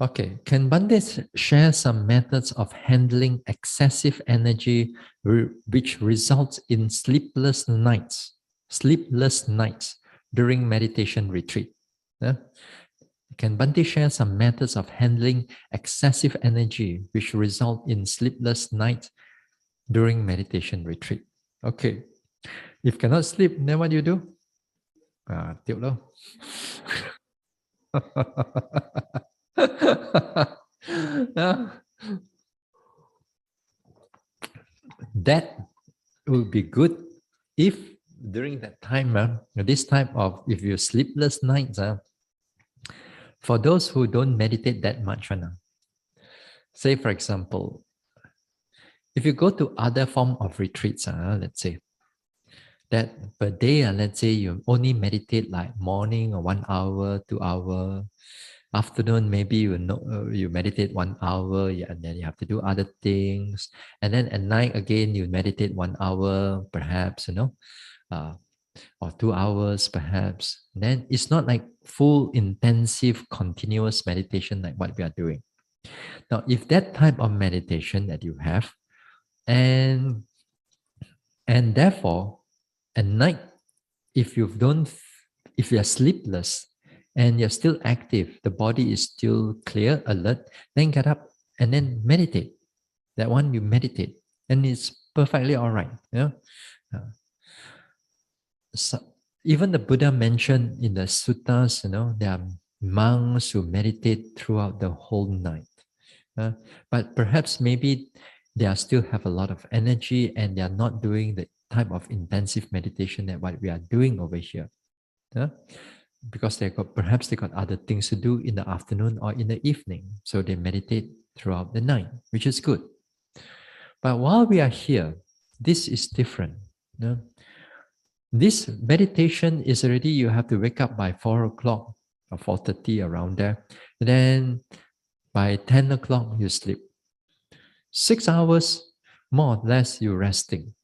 Okay, can Bande share some methods of handling excessive energy which results in sleepless nights during meditation retreat? Yeah? Can Bante share some methods of handling excessive energy which result in sleepless nights during meditation retreat? Okay, if cannot sleep, then what do you do? Tiệu đâu? That would be good if during that time, this type of, if you sleepless nights, for those who don't meditate that much, say for example, if you go to other form of retreats, let's say that per day, let's say you only meditate like morning or 1 hour, 2 hour, afternoon maybe you meditate 1 hour, yeah, and then you have to do other things, and then at night again you meditate 1 hour, perhaps or 2 hours perhaps. Then it's not like full intensive continuous meditation like what we are doing now. If that type of meditation that you have, and therefore at night, if you don't if you are sleepless and you're still active, the body is still clear, alert, then get up and then meditate. That one you meditate, and it's perfectly all right. So even the Buddha mentioned in the suttas, there are monks who meditate throughout the whole night. But perhaps maybe they are still have a lot of energy and they are not doing the type of intensive meditation that what we are doing over here. Because perhaps they got other things to do in the afternoon or in the evening. So they meditate throughout the night, which is good. But while we are here, this is different. This meditation is already, you have to wake up by 4 o'clock or 4:30 around there. And then by 10 o'clock, you sleep. 6 hours, more or less, you're resting.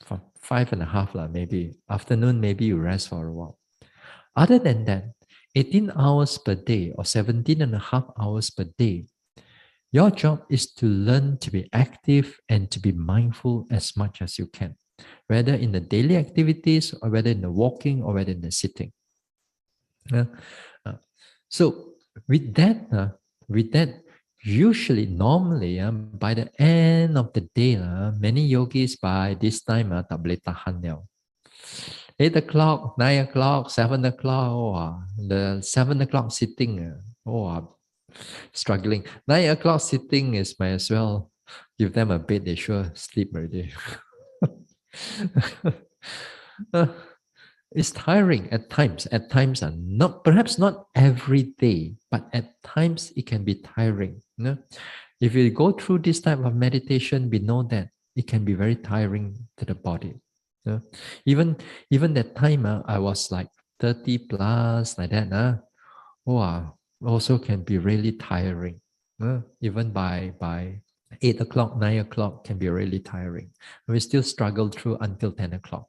For 5.5, maybe. Afternoon, maybe you rest for a while. Other than that, 18 hours per day or 17.5 hours per day, your job is to learn to be active and to be mindful as much as you can, whether in the daily activities or whether in the walking or whether in the sitting. So with that, usually, normally, by the end of the day, many yogis by this time tak boleh tahan 8 o'clock, 9 o'clock, 7 o'clock, the 7 o'clock sitting, struggling. 9 o'clock sitting is might as well give them a bed, they sure sleep already. It's tiring at times. At times, not perhaps not every day, but at times it can be tiring. If you go through this type of meditation, we know that it can be very tiring to the body. Even that time, I was like 30 plus like that. Also can be really tiring. Even by 8 o'clock, 9 o'clock can be really tiring. We still struggle through until 10 o'clock.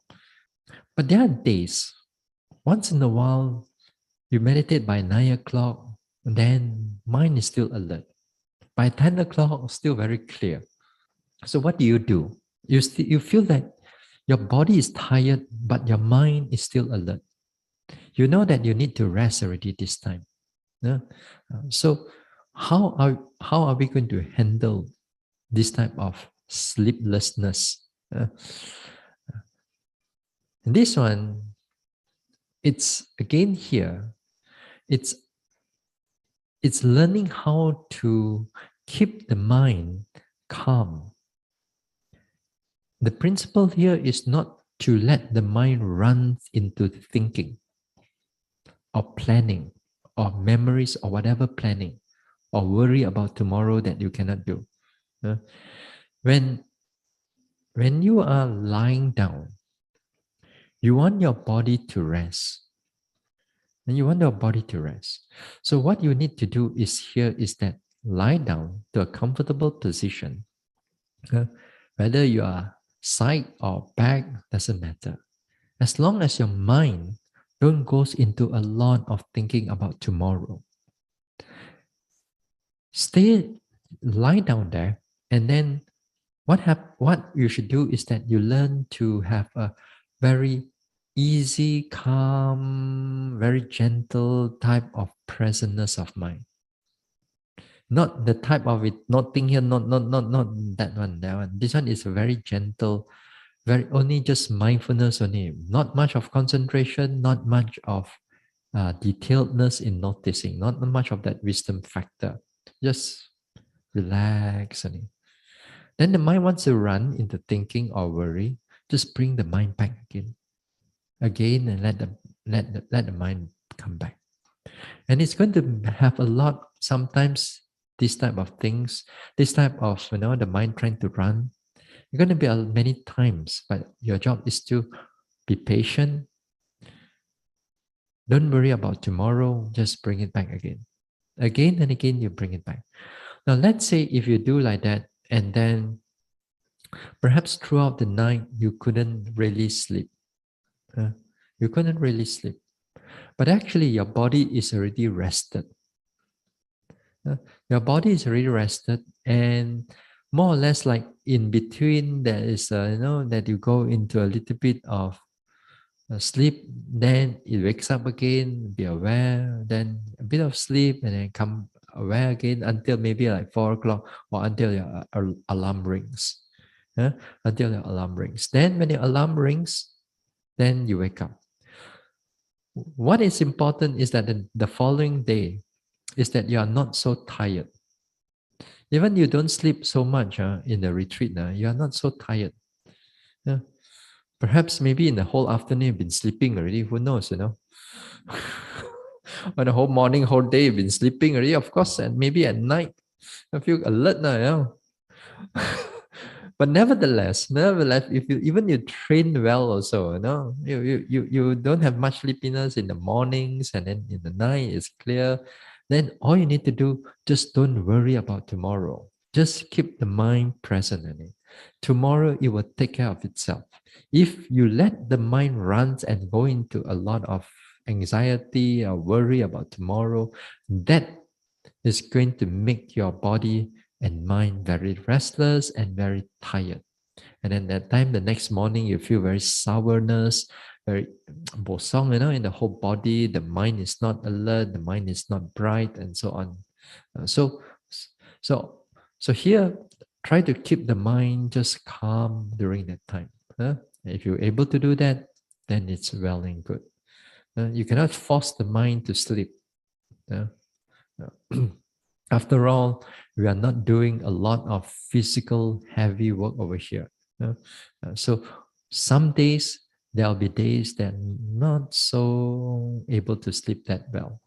But there are days, once in a while, you meditate by 9 o'clock, then mind is still alert. By 10 o'clock, still very clear. So what do? You feel that your body is tired, but your mind is still alert. You know that you need to rest already this time. So how are we going to handle this type of sleeplessness? This one, it's again here, it's learning how to keep the mind calm. The principle here is not to let the mind run into thinking or planning or memories or whatever planning or worry about tomorrow that you cannot do. When you are lying down, you want your body to rest. And you want your body to rest. So what you need to do is that lie down to a comfortable position. Whether you are side or back, doesn't matter. As long as your mind don't goes into a lot of thinking about tomorrow. lie down there, and then what you should do is that you learn to have a very easy, calm, very gentle type of presentness of mind. Not the type of it, not thing here, not that one, that one. This one is very gentle, very only just mindfulness only. Not much of concentration, not much of detailedness in noticing, not much of that wisdom factor. Just relax only. Then the mind wants to run into thinking or worry, just bring the mind back again, and let the mind come back. And it's going to have a lot. Sometimes this type of things, this type of the mind trying to run, you're going to be many times. But your job is to be patient. Don't worry about tomorrow. Just bring it back again and again. You bring it back. Now let's say if you do like that, and then perhaps throughout the night you couldn't really sleep. You couldn't really sleep. But actually your body is already rested. Your body is already rested, and more or less like in between there is that you go into a little bit of sleep, then it wakes up again, be aware, then a bit of sleep, and then come aware again until maybe like 4 o'clock, or until your alarm rings. Until your alarm rings. Then when your alarm rings, then you wake up. What is important is that the following day is that you are not so tired. Even you don't sleep so much in the retreat, you are not so tired. Perhaps maybe in the whole afternoon you've been sleeping already. Who knows, or the whole morning, whole day you've been sleeping already, of course, and maybe at night I feel alert now. But nevertheless, if you train well also, you don't have much sleepiness in the mornings, and then in the night it's clear. Then all you need to do, just don't worry about tomorrow. Just keep the mind present in it. Tomorrow it will take care of itself. If you let the mind run and go into a lot of anxiety or worry about tomorrow, that is going to make your body and mind very restless and very tired. And then that time, the next morning, you feel very sourness, very bosong, in the whole body. The mind is not alert, the mind is not bright, and so on. So here, try to keep the mind just calm during that time. If you're able to do that, then it's well and good. You cannot force the mind to sleep. After all, we are not doing a lot of physical heavy work over here. So some days, there'll be days that not so able to sleep that well.